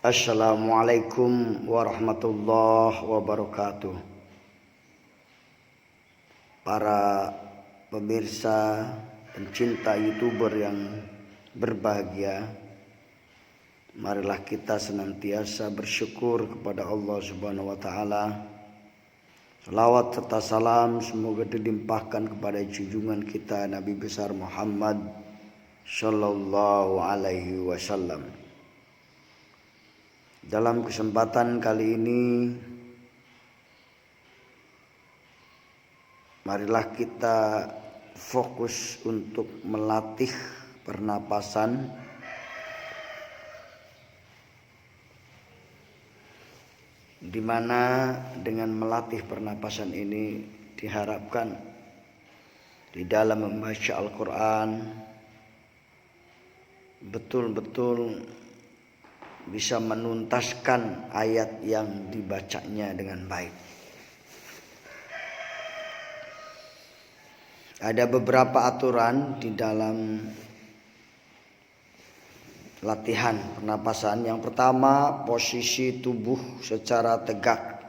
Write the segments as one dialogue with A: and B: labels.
A: Assalamualaikum warahmatullahi wabarakatuh. Para pemirsa, pencinta YouTuber yang berbahagia, marilah kita senantiasa bersyukur kepada Allah Subhanahu wa taala. Salawat serta salam semoga dilimpahkan kepada junjungan kita Nabi besar Muhammad sallallahu alaihi wasallam. Dalam kesempatan kali ini, marilah kita fokus untuk melatih pernapasan di mana dengan melatih pernapasan ini diharapkan di dalam membaca Al-Quran betul-betul bisa menuntaskan ayat yang dibacanya dengan baik. Ada beberapa aturan di dalam latihan pernapasan. Yang pertama, posisi tubuh secara tegak.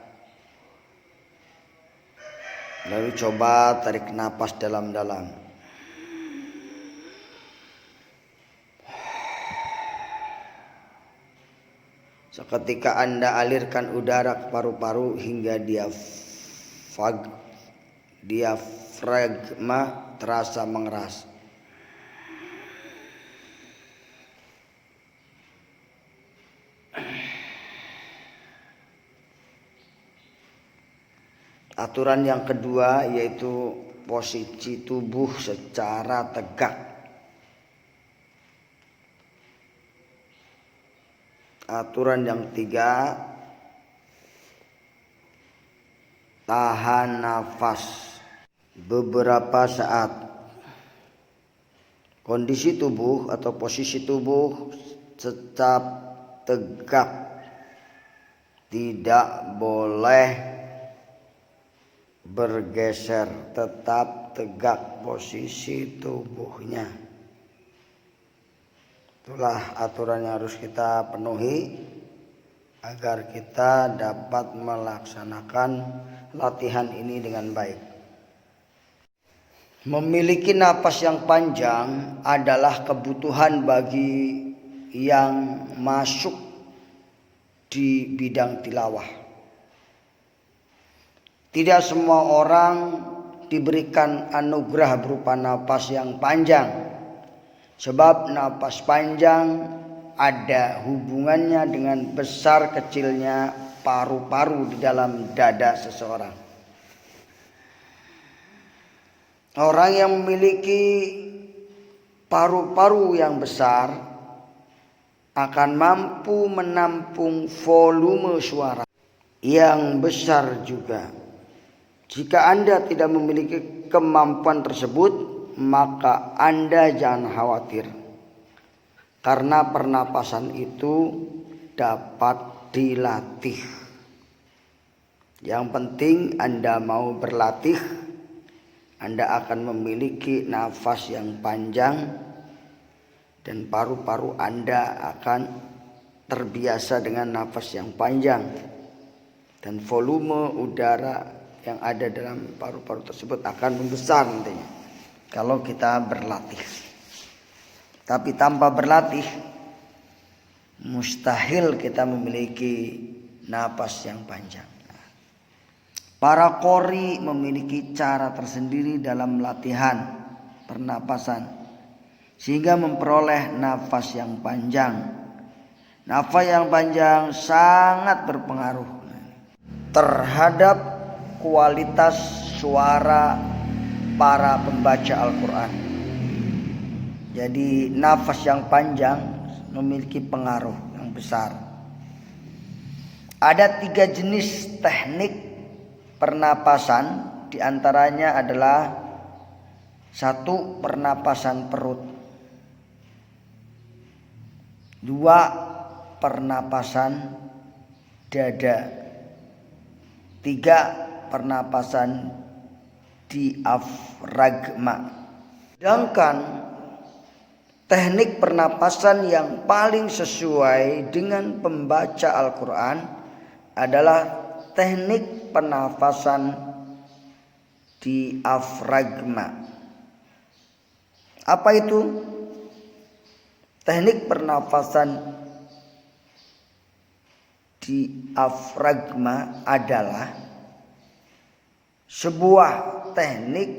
A: Lalu coba tarik napas dalam-dalam. Seketika Anda alirkan udara ke paru-paru hingga diafragma terasa mengeras. Aturan yang kedua yaitu posisi tubuh secara tegak. Aturan yang ketiga, tahan nafas beberapa saat. Kondisi tubuh atau posisi tubuh tetap tegak, tidak boleh bergeser, tetap tegak posisi tubuhnya. Itulah aturan yang harus kita penuhi agar kita dapat melaksanakan latihan ini dengan baik. Memiliki napas yang panjang adalah kebutuhan bagi yang masuk di bidang tilawah. Tidak semua orang diberikan anugerah berupa napas yang panjang. Sebab napas panjang ada hubungannya dengan besar kecilnya paru-paru di dalam dada seseorang. Orang yang memiliki paru-paru yang besar akan mampu menampung volume suara yang besar juga. Jika Anda tidak memiliki kemampuan tersebut, maka Anda jangan khawatir, karena pernapasan itu dapat dilatih. Yang penting Anda mau berlatih, Anda akan memiliki nafas yang panjang dan paru-paru Anda akan terbiasa dengan nafas yang panjang, dan volume udara yang ada dalam paru-paru tersebut akan membesar nantinya kalau kita berlatih. Tapi tanpa berlatih, mustahil kita memiliki napas yang panjang. Para qori memiliki cara tersendiri dalam latihan pernapasan sehingga memperoleh nafas yang panjang. Nafas yang panjang sangat berpengaruh terhadap kualitas suara para pembaca Al-Quran. Jadi nafas yang panjang memiliki pengaruh yang besar. Ada 3 jenis teknik pernapasan, diantaranya adalah 1. Pernapasan perut, 2. Pernapasan dada, 3. Pernapasan diafragma. Sedangkan teknik pernapasan yang paling sesuai dengan pembaca Al-Quran adalah teknik pernapasan diafragma. Apa itu? Teknik pernapasan diafragma adalah sebuah teknik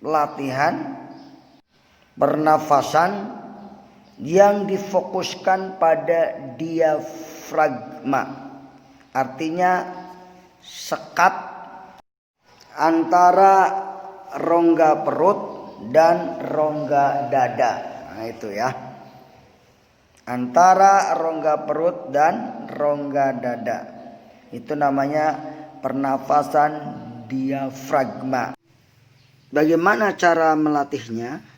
A: latihan pernafasan yang difokuskan pada diafragma. Artinya sekat antara rongga perut dan rongga dada. Nah itu ya. Antara rongga perut dan rongga dada. Itu namanya pernafasan diafragma. Bagaimana cara melatihnya?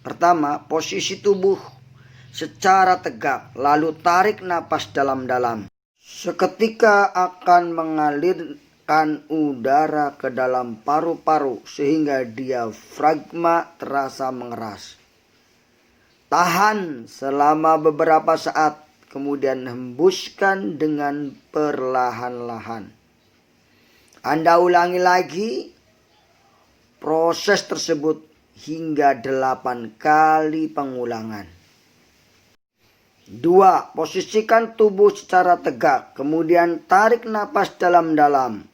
A: Pertama, posisi tubuh secara tegak, lalu tarik napas dalam-dalam. Seketika akan mengalirkan udara ke dalam paru-paru sehingga diafragma terasa mengeras. Tahan selama beberapa saat, kemudian hembuskan dengan perlahan-lahan. Anda ulangi lagi proses tersebut hingga 8 kali pengulangan. 2. Posisikan tubuh secara tegak, kemudian tarik napas dalam-dalam.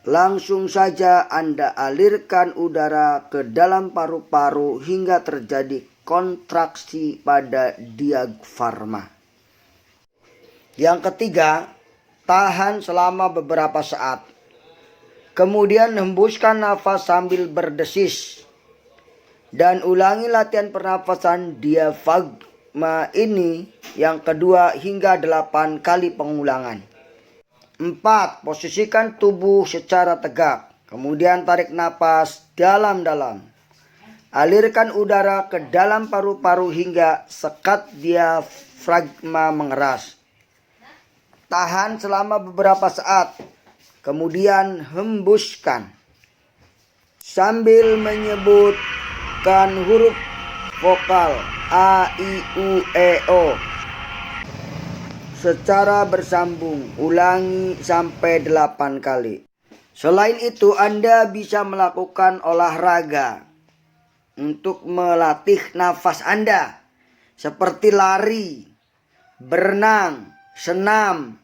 A: Langsung saja Anda alirkan udara ke dalam paru-paru hingga terjadi kontraksi pada diafragma. Yang ketiga, tahan selama beberapa saat. Kemudian hembuskan nafas sambil berdesis. Dan ulangi latihan pernafasan diafragma ini yang kedua hingga 8 kali pengulangan. 4. Posisikan tubuh secara tegak. Kemudian tarik napas dalam-dalam. Alirkan udara ke dalam paru-paru hingga sekat diafragma mengeras. Tahan selama beberapa saat. Kemudian hembuskan. Sambil menyebutkan huruf vokal A, I, U, E, O secara bersambung. Ulangi sampai 8 kali. Selain itu, Anda bisa melakukan olahraga untuk melatih nafas Anda seperti lari, berenang, senam,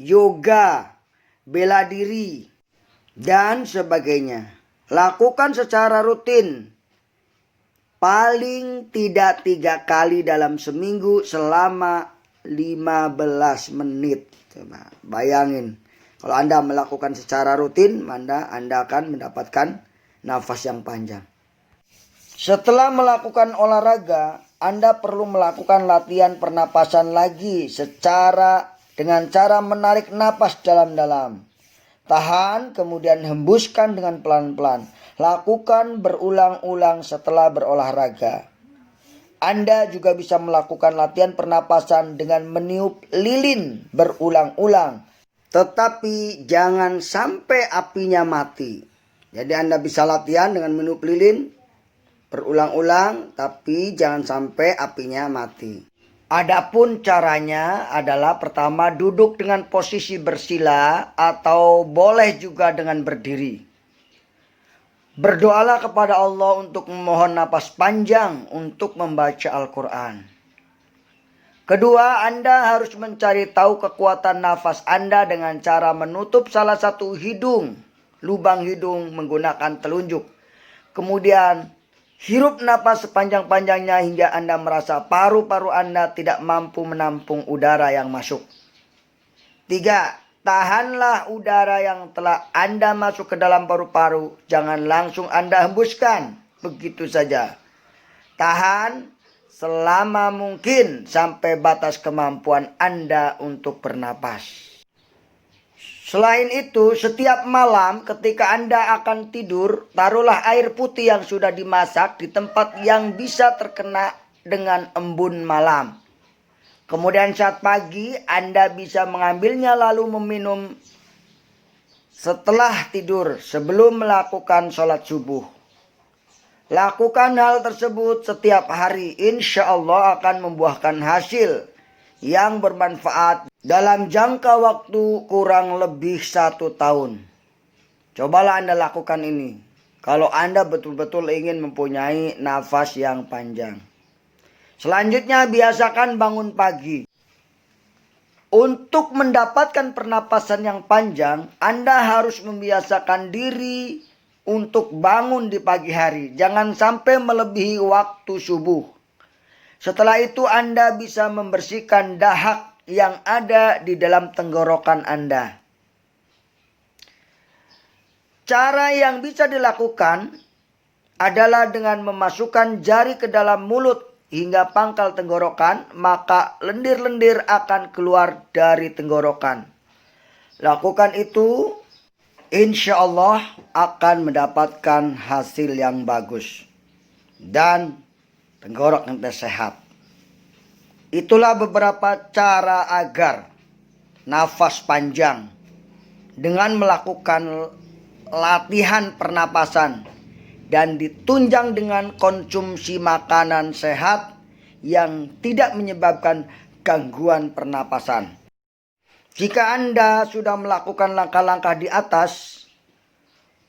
A: yoga, bela diri, dan sebagainya. Lakukan secara rutin, paling tidak 3 kali dalam seminggu selama 15 menit. Coba bayangin, kalau Anda melakukan secara rutin, Anda akan mendapatkan nafas yang panjang. Setelah melakukan olahraga, Anda perlu melakukan latihan pernapasan lagi dengan cara menarik napas dalam-dalam. Tahan, kemudian hembuskan dengan pelan-pelan. Lakukan berulang-ulang setelah berolahraga. Anda juga bisa melakukan latihan pernapasan dengan meniup lilin berulang-ulang. Tetapi jangan sampai apinya mati. Jadi Anda bisa latihan dengan meniup lilin berulang-ulang, tapi jangan sampai apinya mati. Adapun caranya adalah pertama duduk dengan posisi bersila atau boleh juga dengan berdiri. Berdoalah kepada Allah untuk memohon napas panjang untuk membaca Al-Quran. Kedua, Anda harus mencari tahu kekuatan nafas Anda dengan cara menutup salah satu lubang hidung menggunakan telunjuk. Kemudian hirup napas sepanjang-panjangnya hingga Anda merasa paru-paru Anda tidak mampu menampung udara yang masuk. 3. Tahanlah udara yang telah Anda masuk ke dalam paru-paru. Jangan langsung Anda hembuskan begitu saja. Tahan selama mungkin sampai batas kemampuan Anda untuk bernapas. Selain itu, setiap malam ketika Anda akan tidur, taruhlah air putih yang sudah dimasak di tempat yang bisa terkena dengan embun malam. Kemudian saat pagi, Anda bisa mengambilnya lalu meminum setelah tidur sebelum melakukan sholat subuh. Lakukan hal tersebut setiap hari. Insya Allah akan membuahkan hasil yang bermanfaat dalam jangka waktu kurang lebih 1 tahun. Cobalah Anda lakukan ini. Kalau Anda betul-betul ingin mempunyai nafas yang panjang. Selanjutnya, biasakan bangun pagi. Untuk mendapatkan pernapasan yang panjang, Anda harus membiasakan diri untuk bangun di pagi hari. Jangan sampai melebihi waktu subuh. Setelah itu Anda bisa membersihkan dahak yang ada di dalam tenggorokan Anda. Cara yang bisa dilakukan adalah dengan memasukkan jari ke dalam mulut hingga pangkal tenggorokan, maka lendir-lendir akan keluar dari tenggorokan. Lakukan itu, insya Allah akan mendapatkan hasil yang bagus dan tenggorok ente sehat. Itulah beberapa cara agar nafas panjang dengan melakukan latihan pernapasan dan ditunjang dengan konsumsi makanan sehat yang tidak menyebabkan gangguan pernapasan. Jika Anda sudah melakukan langkah-langkah di atas,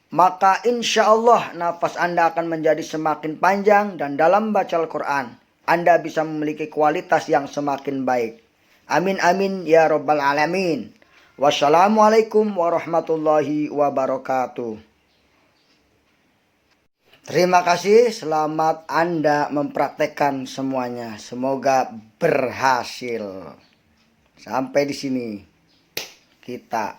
A: maka insya Allah nafas Anda akan menjadi semakin panjang dan dalam baca Al-Quran, Anda bisa memiliki kualitas yang semakin baik. Amin amin ya rabbal alamin. Wassalamualaikum warahmatullahi wabarakatuh. Terima kasih, selamat Anda mempraktekkan semuanya. Semoga berhasil. Sampai di sini kita